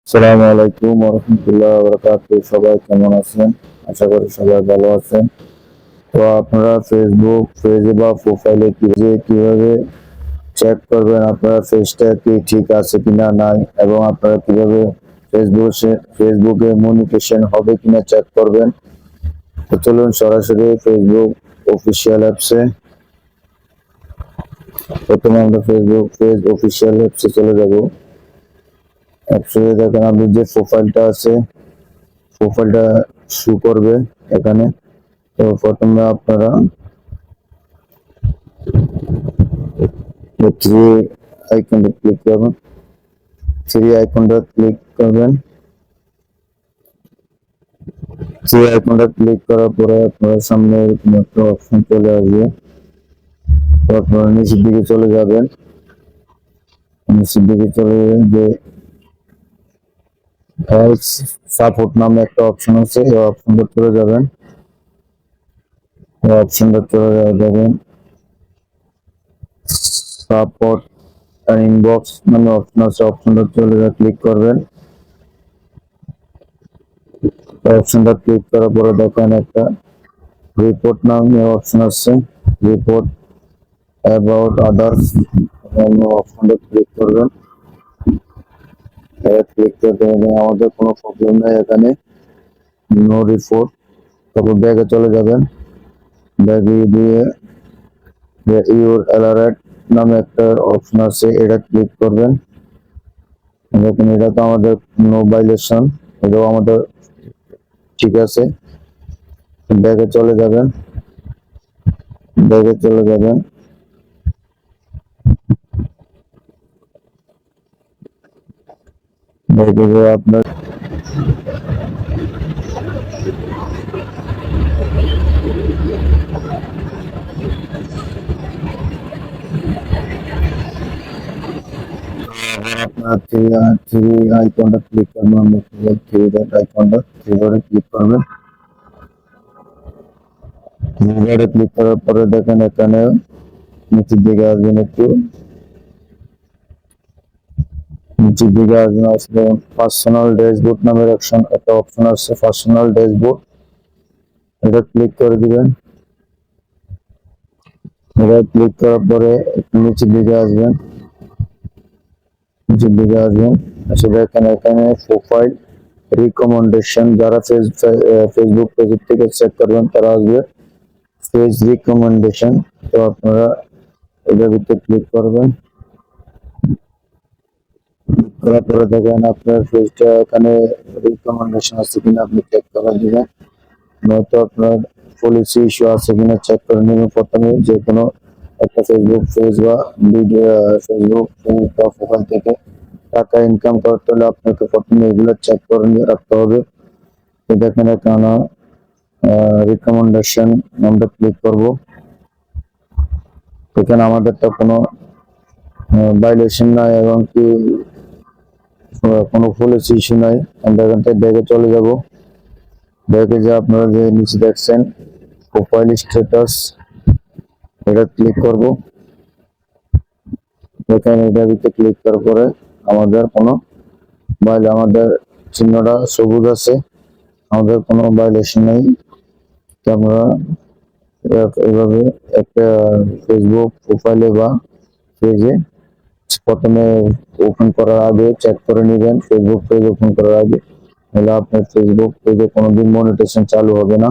আসসালামু আলাইকুম ওয়া রাহমাতুল্লাহি ওয়া বারাকাতুহু। সবাই কেমন আছেন? আশা করি সবাই ভালো আছেন। তো আপনারা ফেসবুক পেজে বা প্রোফাইলে কিভাবে চেক করবেন আপনার পেজটা কি ঠিক আছে কিনা নাই, এবং আপনারা কিভাবে ফেসবুকে মনিটাইজেশন হবে কিনা চেক করবেন। তো চলুন সরাসরি ফেসবুক অফিসিয়াল অ্যাপসে, প্রথমে আমরা ফেসবুক পেজ অফিসিয়াল অ্যাপসে চলে যাব। অ্যাপসে দেখেন আপনি যে প্রোফাইলটা আছে, প্রোফাইলটা শো করবে এখানে। তো প্রথমে আপনারা থ্রি আইকনটা ক্লিক করবেন, থ্রি আইকনটা ক্লিক করবেন। থ্রি আইকনটা ক্লিক করার পরে আপনার সামনে এরকম একটা অপশন চলে আসবে। তো আপনারা নিচের দিকে চলে যাবেন, নিচের দিকে চলে যাবেন যে হেল্প সাপোর্ট নামে একটা অপশন আছে, এই অপশনটা চলে যাবেন। এই অপশনটা চলে যাবেন সাপোর্ট আর ইনবক্স নামে অপশন আছে, অপশনটা চলে যাবে, ক্লিক করবেন। অপশনটা ক্লিক করার পরে দেখেন একটা রিপোর্ট নামে অপশন আছে, রিপোর্ট অ্যাবাউট আদার্স অপশনটা ক্লিক করবেন। ক্লিক করতে আমাদের কোনো প্রবলেম নেই এখানে, নো রিপোর্ট। তারপর ব্যাগে চলে যাবেন, ব্যাগে দিয়ে ইউর অ্যালার্ট নামে একটা অপশন আছে, এটা ক্লিক করবেন। দেখুন এটা তো আমাদের নো ভাইলেশন, এটাও আমাদের ঠিক আছে। ব্যাগে চলে যাবেন, ব্যাগে চলে যাবেন। ব্যাগে আপনার আপনার থ্রি আইকনটা ক্লিক করবেন, আমরা থ্রি ডট আইকনটা থ্রি ডটে ক্লিক করবেন। থ্রি ডটে ক্লিক করার পরে দেখেন এখানে নিচের দিকে আসবেন, একটু নিচের দিকে আসবেন, আসলে পার্সোনাল ড্যাশবোর্ড নামের একটা অপশন আছে, পার্সোনাল ড্যাশবোর্ড, এটা ক্লিক করে দিবেন। এটা ক্লিক করার পরে একটু নিচের দিকে আসবেন, নিচের দিকে আসবেন, আসলে এখানে প্রোফাইল রিকমেন্ডেশন, যারা ফেসবুক পেজ থেকে চেক করবেন তারা আসবে পেজ রিকমেন্ডেশন। তো আপনারা এটার ভিতরে ক্লিক করবেন। করার পরে দেখেন আপনার পেজটা এখানে রিকমেন্ডেশন আছে কিনা আপনি চেক করে দিবেন, নয়তো আপনার পলিসি ইস্যু আছে কিনা চেক করে নেবেন। প্রথমে যে কোনো একটা ফেসবুক পেজ বা ভিডিও, ফেসবুক পেজ বা প্রোফাইল থেকে টাকা ইনকাম করতে হলে আপনাকে প্রথমে এগুলো চেক করে নিয়ে রাখতে হবে। তো দেখেন এখানে রিকমেন্ডেশন আমরা ক্লিক করব। এখানে আমাদের তো কোনো ভাইলেশন নাই এবং কি কোনো পলিসি ইস্যু নাই। আমরা এখান থেকে ব্যাগে চলে যাব, ব্যাগে যে আপনারা যে নিচে দেখছেন প্রোফাইল স্ট্যাটাস, এটা ক্লিক করব। এখানে এটা ভিতরে ক্লিক করার পরে আমাদের কোনো আমাদের চিহ্নটা সবুজ আছে, আমাদের কোনো ভাইলেশন নেই। তো আমরা এইভাবে একটা ফেসবুক প্রোফাইলে বা পেজে প্রথমে ওপেন করার আগে চেক করে নেবেন, ফেসবুক পেজ ওপেন করার আগে, তাহলে আপনার ফেসবুক পেজে কোনোদিন মনিটাইজেশন চালু হবে না।